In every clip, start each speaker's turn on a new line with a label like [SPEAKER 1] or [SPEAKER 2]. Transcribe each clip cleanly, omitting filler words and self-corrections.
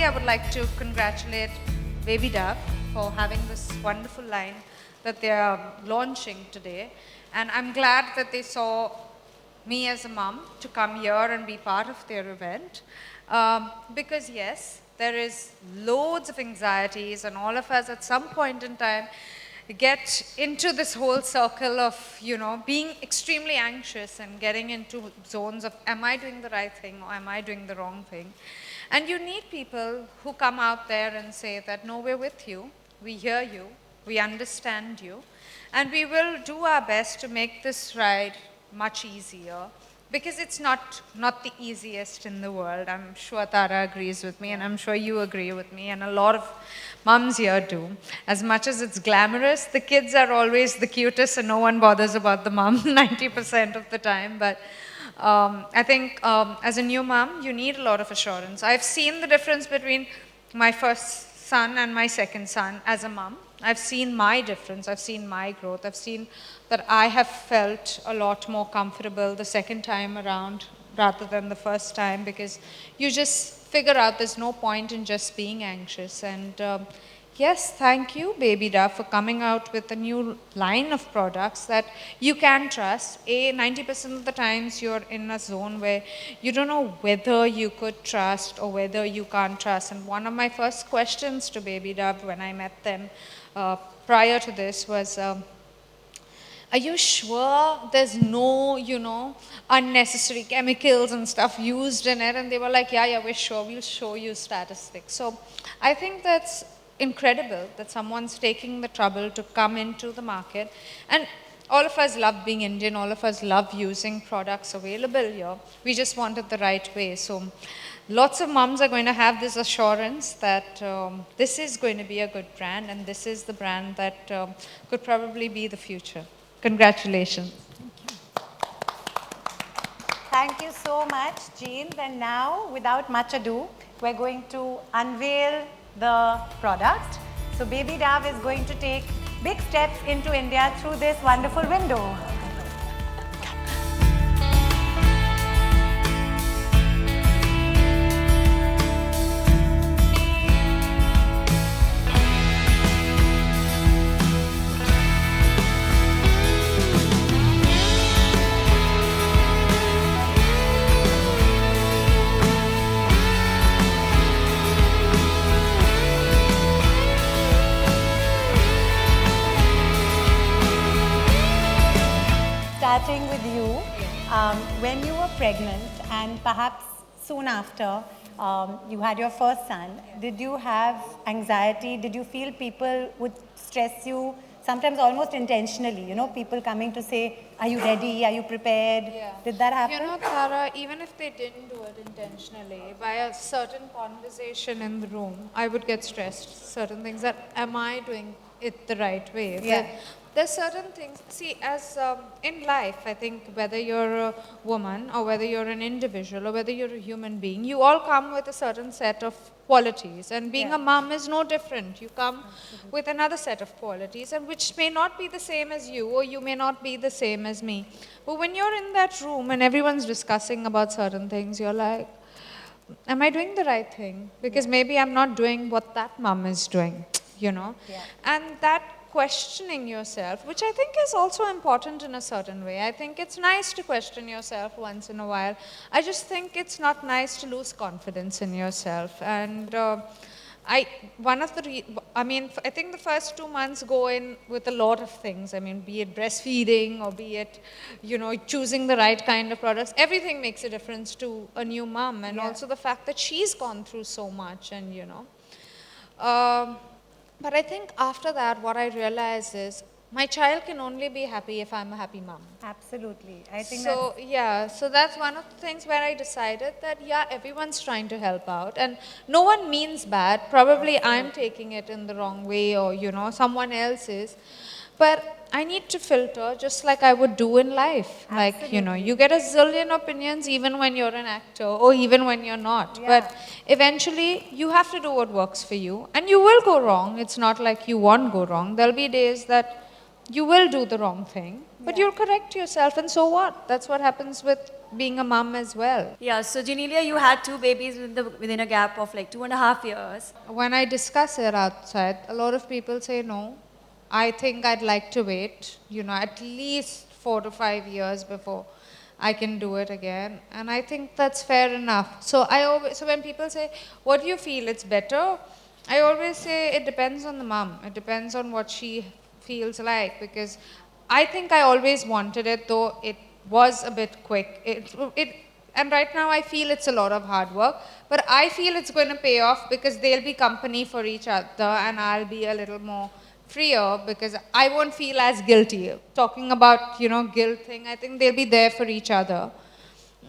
[SPEAKER 1] I would like to congratulate Baby Dove for having this wonderful line that they are launching today. And I'm glad that they saw me as a mom to come here and be part of their event. Because yes, there is loads of anxieties and all of us at some point in time get into this whole circle of, being extremely anxious and getting into zones of, am I doing the right thing or am I doing the wrong thing? And you need people who come out there and say that, no, we're with you, we hear you, we understand you, and we will do our best to make this ride much easier. Because it's not the easiest in the world. I'm sure Tara agrees with me, and I'm sure you agree with me, and a lot of mums here do. As much as it's glamorous, the kids are always the cutest, and no one bothers about the mom 90% of the time. But I think as a new mom, you need a lot of assurance. I've seen the difference between my first son and my second son as a mom. I've seen my difference, I've seen my growth, I've seen that I have felt a lot more comfortable the second time around rather than the first time, because you just figure out there's no point in just being anxious. And yes, thank you, Baby Dove, for coming out with a new line of products that you can trust. 90% of the times you're in a zone where you don't know whether you could trust or whether you can't trust. And one of my first questions to Baby Dove when I met them prior to this was, are you sure there's no, unnecessary chemicals and stuff used in it? And they were like, yeah, we're sure. We'll show you statistics. So I think that's incredible that someone's taking the trouble to come into the market. And all of us love being Indian. All of us love using products available here. We just want it the right way. So lots of moms are going to have this assurance that this is going to be a good brand, and this is the brand that could probably be the future. Congratulations.
[SPEAKER 2] Thank you so much, Jean. And now, without much ado, we're going to unveil the product. So Baby Dove is going to take big steps into India through this wonderful window. Starting with you, when you were pregnant and perhaps soon after you had your first son, did you have anxiety? Did you feel people would stress you, sometimes almost intentionally, people coming to say, are you ready? Are you prepared?
[SPEAKER 1] Yeah.
[SPEAKER 2] Did that happen?
[SPEAKER 1] Tara, even if they didn't do it intentionally, by a certain conversation in the room, I would get stressed. Certain things that, am I doing it the right way?
[SPEAKER 2] Yeah.
[SPEAKER 1] There's certain things, see, as in life, I think whether you're a woman or whether you're an individual or whether you're a human being, you all come with a certain set of qualities. And being a mom is no different. You come with another set of qualities, and which may not be the same as you, or you may not be the same as me. But when you're in that room and everyone's discussing about certain things, you're like, am I doing the right thing? Because maybe I'm not doing what that mom is doing, And that questioning yourself, which I think is also important in a certain way. I think it's nice to question yourself once in a while. I just think it's not nice to lose confidence in yourself. And I think the first 2 months go in with a lot of things. I mean, be it breastfeeding or be it, choosing the right kind of products. Everything makes a difference to a new mom, and also the fact that she's gone through so much, and but I think after that, what I realized is my child can only be happy if I'm a happy mom.
[SPEAKER 2] Absolutely. I think
[SPEAKER 1] so that's one of the things where I decided that, everyone's trying to help out, and no one means bad. Probably I'm taking it in the wrong way, or, someone else is. But I need to filter just like I would do in life.
[SPEAKER 2] Absolutely.
[SPEAKER 1] Like, you get a zillion opinions even when you're an actor or even when you're not.
[SPEAKER 2] Yeah.
[SPEAKER 1] But eventually you have to do what works for you, and you will go wrong. It's not like you won't go wrong. There'll be days that you will do the wrong thing, but you'll correct yourself, and so what? That's what happens with being a mum as well.
[SPEAKER 3] Yeah, so Genelia, you had two babies within a gap of like 2.5 years.
[SPEAKER 1] When I discuss it outside, a lot of people say no. I think I'd like to wait, at least 4 to 5 years before I can do it again. And I think that's fair enough. So when people say, what do you feel? It's better? I always say it depends on the mum. It depends on what she feels like, because I think I always wanted it, though it was a bit quick. And right now I feel it's a lot of hard work, but I feel it's going to pay off because they'll be company for each other and I'll be a little more freer because I won't feel as guilty. Talking about, guilt thing, I think they'll be there for each other.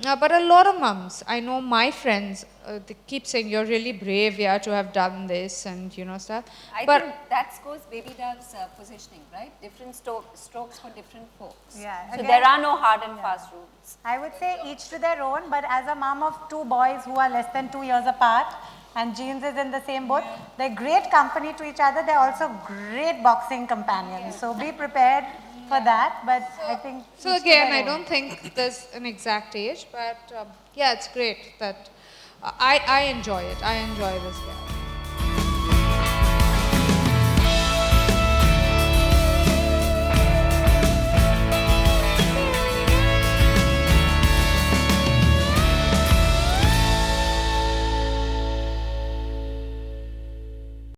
[SPEAKER 1] But a lot of mums, I know my friends, they keep saying, you're really brave, yeah, to have done this and, stuff.
[SPEAKER 4] I
[SPEAKER 1] But
[SPEAKER 4] think that goes Baby Dove's positioning, right? Different strokes for different folks.
[SPEAKER 2] Yeah.
[SPEAKER 4] So
[SPEAKER 2] Again-
[SPEAKER 4] there are no hard and fast rules.
[SPEAKER 2] I would say each to their own, but as a mom of two boys who are less than 2 years apart, and Jeans is in the same boat, they're great company to each other. They're also great boxing companions. So be prepared for that. But I think
[SPEAKER 1] So
[SPEAKER 2] each to
[SPEAKER 1] again,
[SPEAKER 2] their
[SPEAKER 1] I
[SPEAKER 2] own.
[SPEAKER 1] don't think there's an exact age, but yeah, it's great that I enjoy it. I enjoy this game.